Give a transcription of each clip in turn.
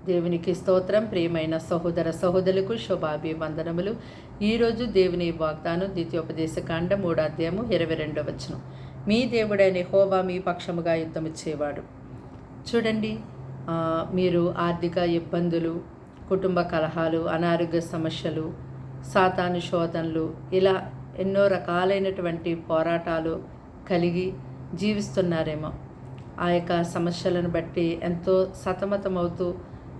దేవునికి స్తోత్రం. ప్రియమైన సహోదర సహోదరులకు శుభాభివందనములు. ఈరోజు దేవుని వాగ్దానం ద్వితీయోపదేశకాండం 3వ అధ్యాయము 22వ వచనం. మీ దేవుడైన యెహోవా మీ పక్షముగా యుద్ధమిచ్చేవాడు. చూడండి, మీరు ఆర్థిక ఇబ్బందులు, కుటుంబ కలహాలు, అనారోగ్య సమస్యలు, సాతాను శోధనలు, ఇలా ఎన్నో రకాలైనటువంటి పోరాటాలు కలిగి జీవిస్తున్నారేమో. ఆ యొక్క సమస్యలను బట్టి ఎంతో సతమతమవుతూ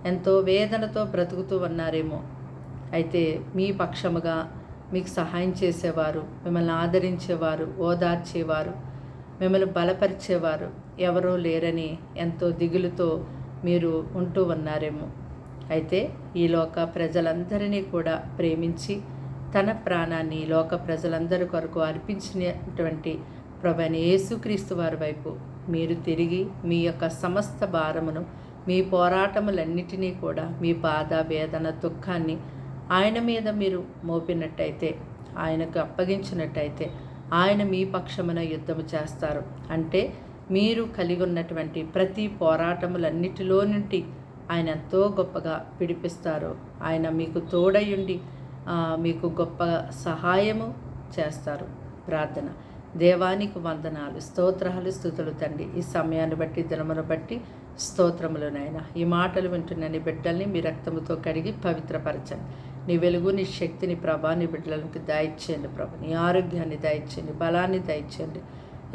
ఎంతో వేదనతో బ్రతుకుతూ ఉన్నారేమో. అయితే మీ పక్షముగా మీకు సహాయం చేసేవారు, మిమ్మల్ని ఆదరించేవారు, ఓదార్చేవారు, మిమ్మల్ని బలపరిచేవారు ఎవరూ లేరని ఎంతో దిగులుతో మీరు ఉంటూ ఉన్నారేమో. అయితే ఈ లోక ప్రజలందరినీ కూడా ప్రేమించి తన ప్రాణాన్ని లోక ప్రజలందరి కొరకు అర్పించినటువంటి ప్రభువైన యేసుక్రీస్తు వారి వైపు మీరు తిరిగి మీ యొక్క సమస్త భారమును, మీ పోరాటములన్నిటినీ కూడా, మీ బాధ, వేదన, దుఃఖాన్ని ఆయన మీద మీరు మోపినట్టయితే, ఆయనకు అప్పగించినట్టయితే ఆయన మీ పక్షమున యుద్ధము చేస్తారు. అంటే మీరు కలిగి ఉన్నటువంటి ప్రతి పోరాటములన్నిటిలో నుండి ఆయన ఎంతో గొప్పగా విడిపిస్తారు. ఆయన మీకు తోడయుండి మీకు గొప్ప సహాయము చేస్తారు. ప్రార్థన. దేవానికి వందనాలు, స్తోత్రాలు, స్తుతులు తండ్రి. ఈ సమయాన్ని బట్టి, దినమును బట్టి స్తోత్రములు నాయన. ఈ మాటలు వింటున్న నీ బిడ్డల్ని మీ రక్తముతో కడిగి పవిత్రపరచండి. నీ వెలుగు, నీ శక్తిని, ప్రభా నీ బిడ్డలకు దయచేయండి ప్రభు. నీ ఆరోగ్యాన్ని దయచేయండి, బలాన్ని దయచేయండి.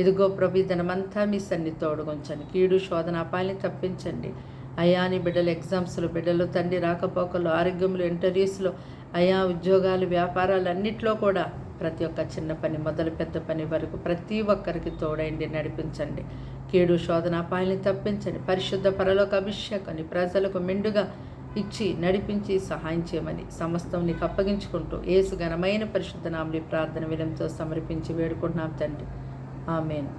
ఇదిగో ప్రభు, ఈ దినమంతా మీ సన్ని తోడుగుంచండి. కీడు, శోధన, అపాయాన్ని తప్పించండి అయ్యా. నీ బిడ్డలు ఎగ్జామ్స్లో, బిడ్డలు తండ్రి రాకపోకలు, ఆరోగ్యంలో, ఇంటర్వ్యూస్లో అయా, ఉద్యోగాలు, వ్యాపారాలు అన్నిట్లో కూడా ప్రతి ఒక్క చిన్న పని మొదలు పెద్ద పని వరకు ప్రతి ఒక్కరికి తోడైండి, నడిపించండి. కీడు, శోధన, అపాయాన్ని తప్పించండి. పరిశుద్ధ పరలోక అభిషేకాన్ని ప్రజలకు మెండుగా ఇచ్చి నడిపించి సహాయం చేయమని సమస్తం నీకు అప్పగించుకుంటూ యేసు ఘనమైన పరిశుద్ధ నామములో ప్రార్థన విలంతో సమర్పించి వేడుకుంటున్నాం తండ్రి. ఆమేన్.